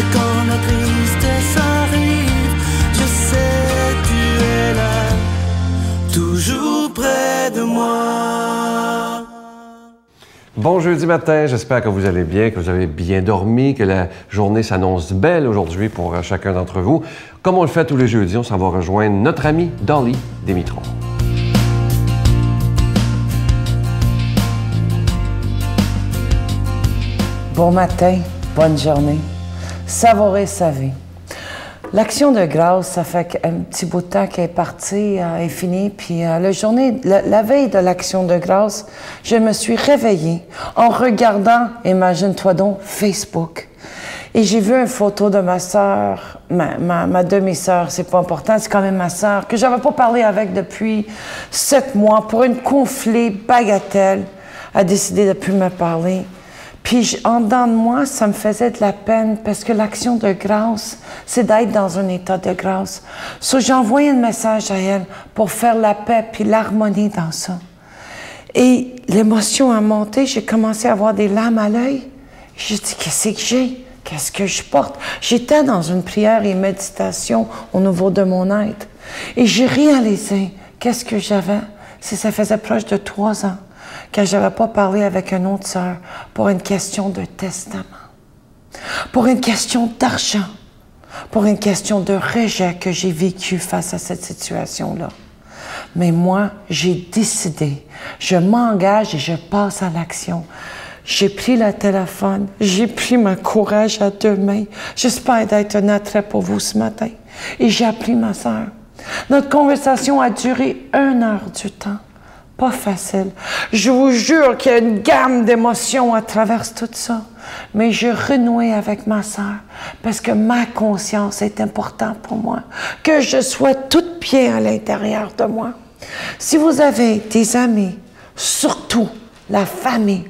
Et quand la tristesse arrive, je sais tu es là, toujours près de moi. Bon jeudi matin, j'espère que vous allez bien, que vous avez bien dormi, que la journée s'annonce belle aujourd'hui pour chacun d'entre vous. Comme on le fait tous les jeudis, on s'en va rejoindre notre amie Dolly Démitron. Bon matin, bonne journée. Savourez sa vie. L'action de grâce, ça fait un petit bout de temps qu'elle est partie, est finie. Puis la veille de l'action de grâce, je me suis réveillée en regardant, imagine-toi donc, Facebook. Et j'ai vu une photo de ma sœur, ma demi-sœur, c'est pas important, c'est quand même ma sœur, que j'avais pas parlé avec depuis 7 mois pour une conflit bagatelle, a décidé de plus me parler. Puis en dedans de moi, ça me faisait de la peine parce que l'action de grâce, c'est d'être dans un état de grâce. J'ai envoyé un message à elle pour faire la paix puis l'harmonie dans ça. Et l'émotion a monté, j'ai commencé à avoir des larmes à l'œil. J'ai dit, qu'est-ce que j'ai? Qu'est-ce que je porte? J'étais dans une prière et méditation au niveau de mon être. Et j'ai réalisé qu'est-ce que j'avais. Ça faisait proche de 3 ans que je n'avais pas parlé avec une autre sœur pour une question de testament, pour une question d'argent, pour une question de rejet que j'ai vécu face à cette situation-là. Mais moi, j'ai décidé, je m'engage et je passe à l'action. J'ai pris le téléphone, j'ai pris mon courage à 2 mains. J'espère d'être un attrait pour vous ce matin. Et j'ai appelé ma sœur. Notre conversation a duré 1 heure du temps. Pas facile. Je vous jure qu'il y a une gamme d'émotions à travers tout ça. Mais je renouais avec ma sœur parce que ma conscience est importante pour moi. Que je sois toute pied à l'intérieur de moi. Si vous avez des amis, surtout la famille,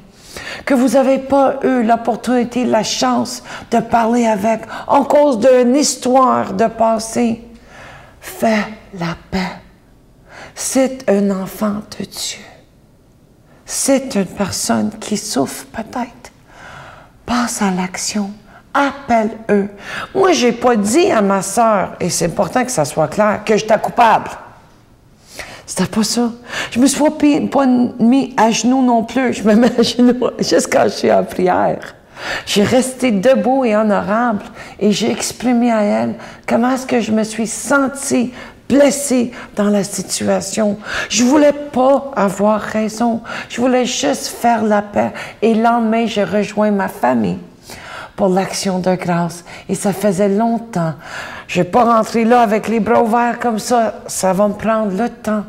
que vous n'avez pas eu l'opportunité, la chance de parler avec en cause d'une histoire de passé, fais la paix. C'est un enfant de Dieu. C'est une personne qui souffre peut-être. Passe à l'action. Appelle-eux. Moi, je n'ai pas dit à ma sœur, et c'est important que ça soit clair, que j'étais coupable. C'était pas ça. Je me suis pas mis à genoux non plus. Je me mets à genoux jusqu'à je suis en prière. J'ai resté debout et honorable et j'ai exprimé à elle comment est-ce que je me suis sentie blessée dans la situation. Je voulais pas avoir raison. Je voulais juste faire la paix. Et le lendemain, je rejoins ma famille pour l'action de grâce. Et ça faisait longtemps. Je vais pas rentrer là avec les bras ouverts comme ça. Ça va me prendre le temps.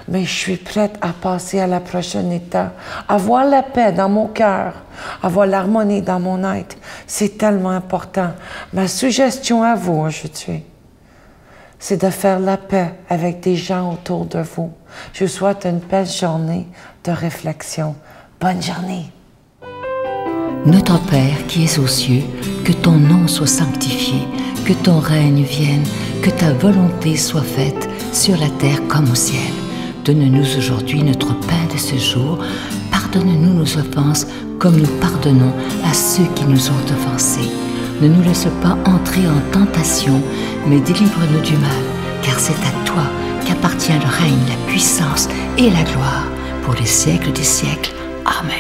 Mais je suis prête à passer à la prochaine étape. Avoir la paix dans mon cœur. Avoir l'harmonie dans mon être. C'est tellement important. Ma suggestion à vous aujourd'hui, c'est de faire la paix avec des gens autour de vous. Je vous souhaite une belle journée de réflexion. Bonne journée. Notre Père qui es aux cieux, que ton nom soit sanctifié, que ton règne vienne, que ta volonté soit faite sur la terre comme au ciel. Donne-nous aujourd'hui notre pain de ce jour. Pardonne-nous nos offenses comme nous pardonnons à ceux qui nous ont offensés. Ne nous laisse pas entrer en tentation, mais délivre-nous du mal, car c'est à toi qu'appartient le règne, la puissance et la gloire pour les siècles des siècles. Amen.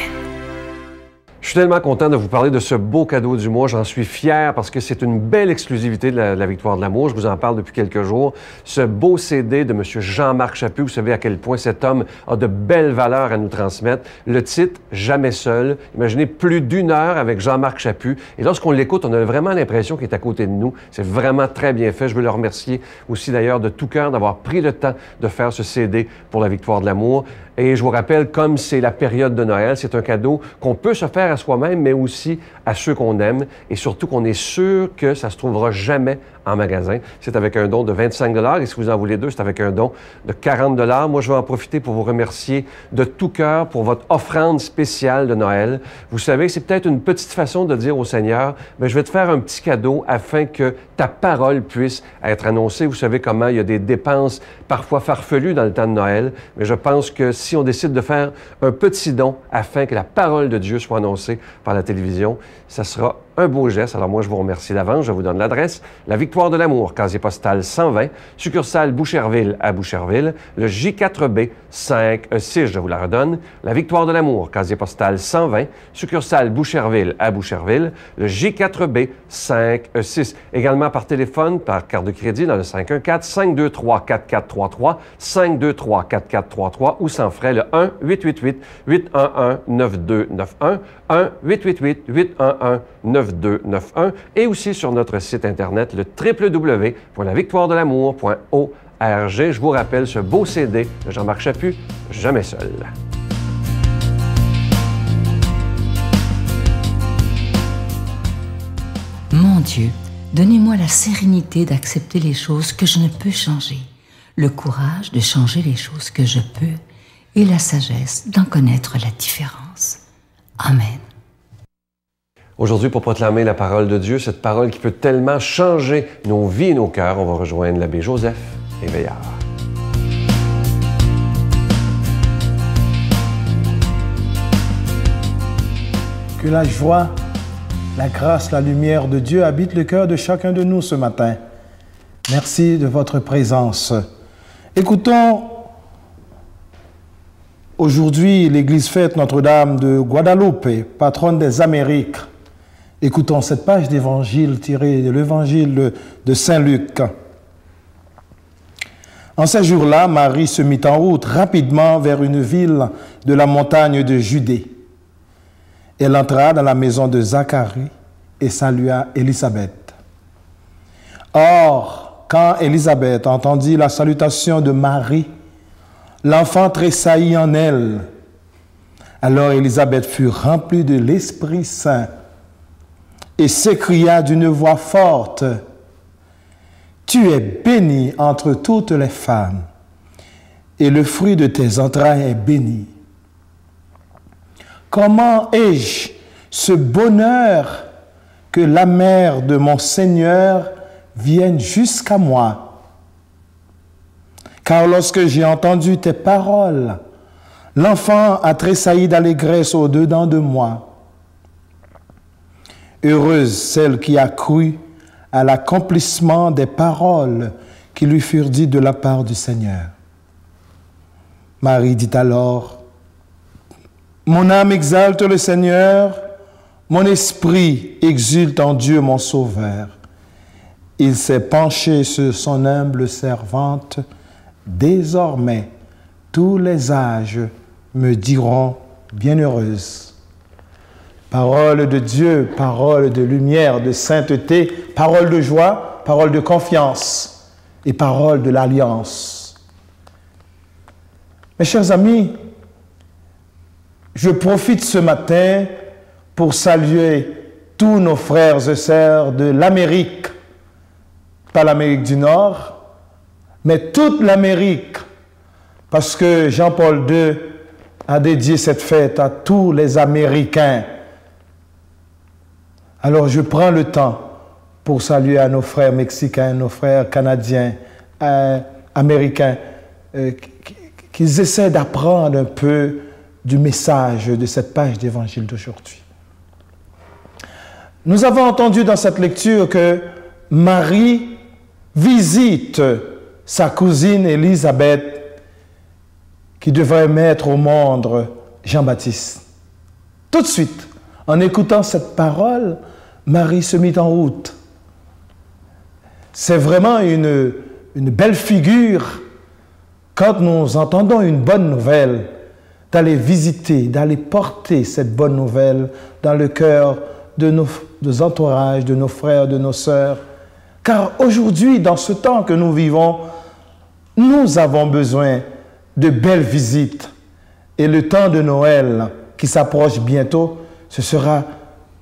Je suis tellement content de vous parler de ce beau cadeau du mois. J'en suis fier parce que c'est une belle exclusivité de la Victoire de l'amour. Je vous en parle depuis quelques jours. Ce beau CD de M. Jean-Marc Chaput. Vous savez à quel point cet homme a de belles valeurs à nous transmettre. Le titre « Jamais seul ». Imaginez plus d'1 heure avec Jean-Marc Chaput. Et lorsqu'on l'écoute, on a vraiment l'impression qu'il est à côté de nous. C'est vraiment très bien fait. Je veux le remercier aussi d'ailleurs de tout cœur d'avoir pris le temps de faire ce CD pour la Victoire de l'amour. Et je vous rappelle, comme c'est la période de Noël, c'est un cadeau qu'on peut se faire à soi-même, mais aussi à ceux qu'on aime. Et surtout qu'on est sûr que ça ne se trouvera jamais en magasin. C'est avec un don de 25 $. Et si vous en voulez 2, c'est avec un don de 40 $. Moi, je vais en profiter pour vous remercier de tout cœur pour votre offrande spéciale de Noël. Vous savez, c'est peut-être une petite façon de dire au Seigneur, bien, je vais te faire un petit cadeau afin que ta parole puisse être annoncée. Vous savez comment il y a des dépenses parfois farfelues dans le temps de Noël, mais je pense que si on décide de faire un petit don afin que la parole de Dieu soit annoncée par la télévision, ça sera Un beau geste. Alors moi, je vous remercie d'avance. Je vous donne l'adresse. La Victoire de l'amour, casier postal 120, succursale Boucherville à Boucherville. Le J4B 5-6, je vous la redonne. La Victoire de l'amour, casier postal 120, succursale Boucherville à Boucherville. Le J4B 5-6. Également par téléphone, par carte de crédit dans le 514-523-4433, 523-4433 ou sans frais le 1-888-811-9291, 1-888-811-9291 et aussi sur notre site Internet, le www.lavictoiredelamour.org. Je vous rappelle ce beau CD de Jean-Marc Chaput, Jamais seul. Mon Dieu, donnez-moi la sérénité d'accepter les choses que je ne peux changer, le courage de changer les choses que je peux et la sagesse d'en connaître la différence. Amen. Aujourd'hui, pour proclamer la parole de Dieu, cette parole qui peut tellement changer nos vies et nos cœurs, on va rejoindre l'abbé Joseph Éveillard. Que la joie, la grâce, la lumière de Dieu habite le cœur de chacun de nous ce matin. Merci de votre présence. Écoutons, aujourd'hui, l'Église fête Notre-Dame de Guadalupe, patronne des Amériques. Écoutons cette page d'évangile tirée de l'évangile de Saint Luc. En ces jours-là, Marie se mit en route rapidement vers une ville de la montagne de Judée. Elle entra dans la maison de Zacharie et salua Élisabeth. Or, quand Élisabeth entendit la salutation de Marie, l'enfant tressaillit en elle. Alors Élisabeth fut remplie de l'Esprit Saint et s'écria d'une voix forte, « Tu es bénie entre toutes les femmes, et le fruit de tes entrailles est béni. Comment ai-je ce bonheur que la mère de mon Seigneur vienne jusqu'à moi? Car lorsque j'ai entendu tes paroles, l'enfant a tressailli d'allégresse au-dedans de moi. Heureuse celle qui a cru à l'accomplissement des paroles qui lui furent dites de la part du Seigneur. » Marie dit alors, « Mon âme exalte le Seigneur, mon esprit exulte en Dieu mon Sauveur. Il s'est penché sur son humble servante. Désormais, tous les âges me diront bienheureuse. » Parole de Dieu, parole de lumière, de sainteté, parole de joie, parole de confiance et parole de l'alliance. Mes chers amis, je profite ce matin pour saluer tous nos frères et sœurs de l'Amérique, pas l'Amérique du Nord, mais toute l'Amérique, parce que Jean-Paul II a dédié cette fête à tous les Américains. Alors je prends le temps pour saluer à nos frères mexicains, nos frères canadiens, américains, qu'ils essaient d'apprendre un peu du message de cette page d'évangile d'aujourd'hui. Nous avons entendu dans cette lecture que Marie visite sa cousine Élisabeth qui devrait mettre au monde Jean-Baptiste. Tout de suite, en écoutant cette parole, Marie se mit en route. C'est vraiment une belle figure quand nous entendons une bonne nouvelle, d'aller visiter, d'aller porter cette bonne nouvelle dans le cœur de nos entourages, de nos frères, de nos sœurs. Car aujourd'hui, dans ce temps que nous vivons, nous avons besoin de belles visites. Et le temps de Noël qui s'approche bientôt, ce sera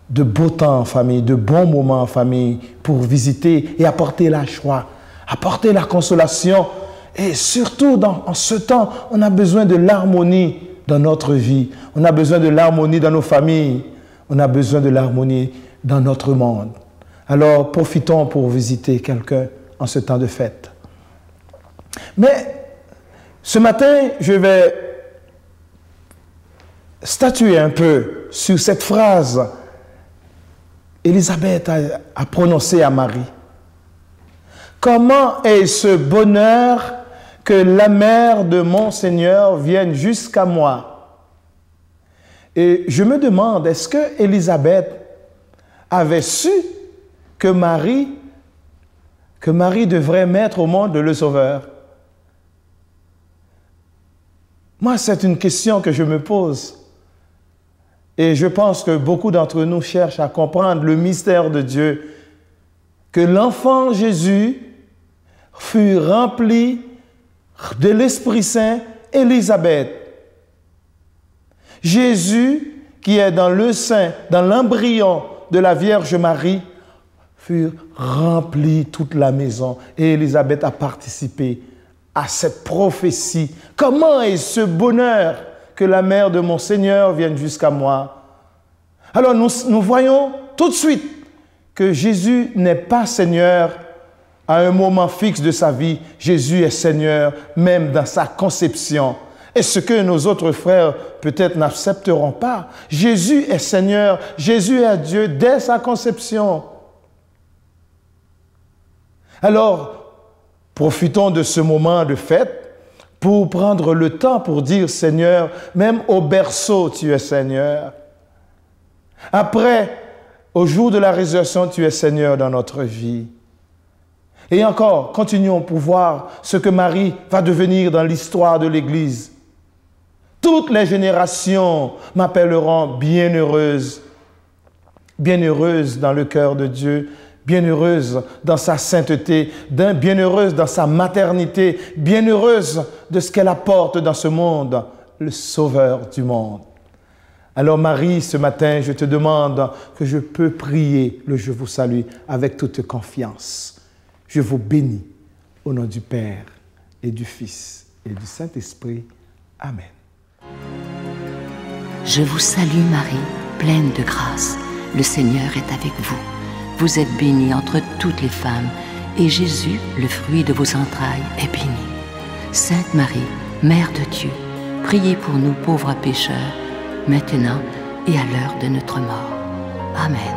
de beaux temps en famille, de bons moments en famille pour visiter et apporter la joie, apporter la consolation. Et surtout, en ce temps, on a besoin de l'harmonie dans notre vie. On a besoin de l'harmonie dans nos familles. On a besoin de l'harmonie dans notre monde. Alors, profitons pour visiter quelqu'un en ce temps de fête. Mais ce matin, je vais statuer un peu sur cette phrase Élisabeth a prononcé à Marie. Comment est ce bonheur que la mère de mon Seigneur vienne jusqu'à moi? Et je me demande, est-ce que Élisabeth avait su que Marie devrait mettre au monde le Sauveur? Moi, c'est une question que je me pose. Et je pense que beaucoup d'entre nous cherchent à comprendre le mystère de Dieu, que l'enfant Jésus fut rempli de l'Esprit Saint, Élisabeth. Jésus, qui est dans le sein, dans l'embryon de la Vierge Marie, fut rempli toute la maison. Et Élisabeth a participé à cette prophétie. Comment est ce bonheur que la mère de mon Seigneur vienne jusqu'à moi? Alors nous voyons tout de suite que Jésus n'est pas Seigneur à un moment fixe de sa vie. Jésus est Seigneur même dans sa conception. Et ce que nos autres frères peut-être n'accepteront pas. Jésus est Seigneur, Jésus est Dieu dès sa conception. Alors, profitons de ce moment de fête pour prendre le temps pour dire Seigneur, même au berceau, tu es Seigneur. Après, au jour de la résurrection, tu es Seigneur dans notre vie. Et encore, continuons pour voir ce que Marie va devenir dans l'histoire de l'Église. Toutes les générations m'appelleront bienheureuse. Bienheureuse dans le cœur de Dieu, bienheureuse dans sa sainteté, bienheureuse dans sa maternité, bienheureuse de ce qu'elle apporte dans ce monde, le Sauveur du monde. Alors Marie, ce matin, je te demande que je peux prier le Je vous salue avec toute confiance. Je vous bénis au nom du Père et du Fils et du Saint-Esprit. Amen. Je vous salue Marie, pleine de grâce. Le Seigneur est avec vous. Vous êtes bénie entre toutes les femmes, et Jésus, le fruit de vos entrailles, est béni. Sainte Marie, Mère de Dieu, priez pour nous pauvres pécheurs, maintenant et à l'heure de notre mort. Amen.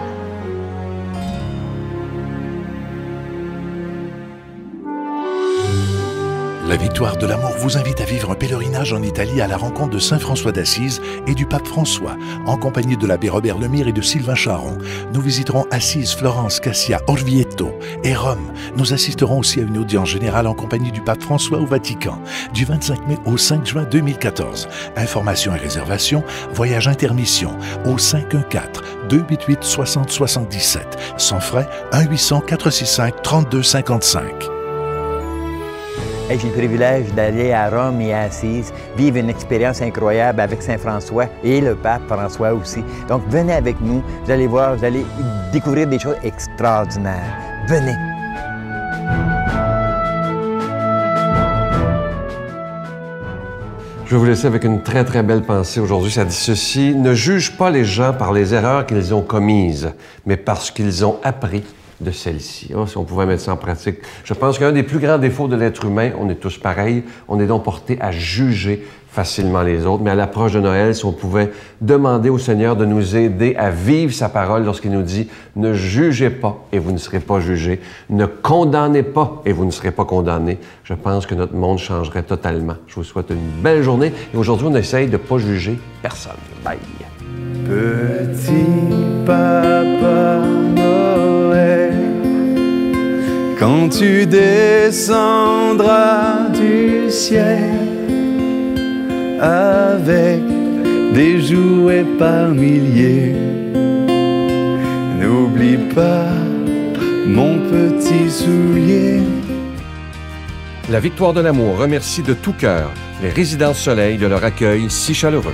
La Victoire de l'amour vous invite à vivre un pèlerinage en Italie à la rencontre de Saint François d'Assise et du pape François, en compagnie de l'abbé Robert Lemire et de Sylvain Charon. Nous visiterons Assise, Florence, Cassia, Orvieto et Rome. Nous assisterons aussi à une audience générale en compagnie du pape François au Vatican, du 25 mai au 5 juin 2014. Informations et réservations, voyage intermission au 514-288-6077. Sans frais, 1-800-465-3255. J'ai le privilège d'aller à Rome et à Assise, vivre une expérience incroyable avec Saint François et le pape François aussi. Donc venez avec nous, vous allez voir, vous allez découvrir des choses extraordinaires. Venez! Je vais vous laisser avec une très, très belle pensée aujourd'hui. Ça dit ceci: ne juge pas les gens par les erreurs qu'ils ont commises, mais parce qu'ils ont appris de celle-ci. Oh, si on pouvait mettre ça en pratique. Je pense qu'un des plus grands défauts de l'être humain, on est tous pareils, on est donc porté à juger facilement les autres. Mais à l'approche de Noël, si on pouvait demander au Seigneur de nous aider à vivre sa parole lorsqu'il nous dit « Ne jugez pas et vous ne serez pas jugés. Ne condamnez pas et vous ne serez pas condamnés », je pense que notre monde changerait totalement. Je vous souhaite une belle journée et aujourd'hui, on essaye de ne pas juger personne. Bye! Petit papa Noël, quand tu descendras du ciel avec des jouets par milliers, n'oublie pas mon petit soulier. La Victoire de l'amour remercie de tout cœur les Résidences Soleil de leur accueil si chaleureux.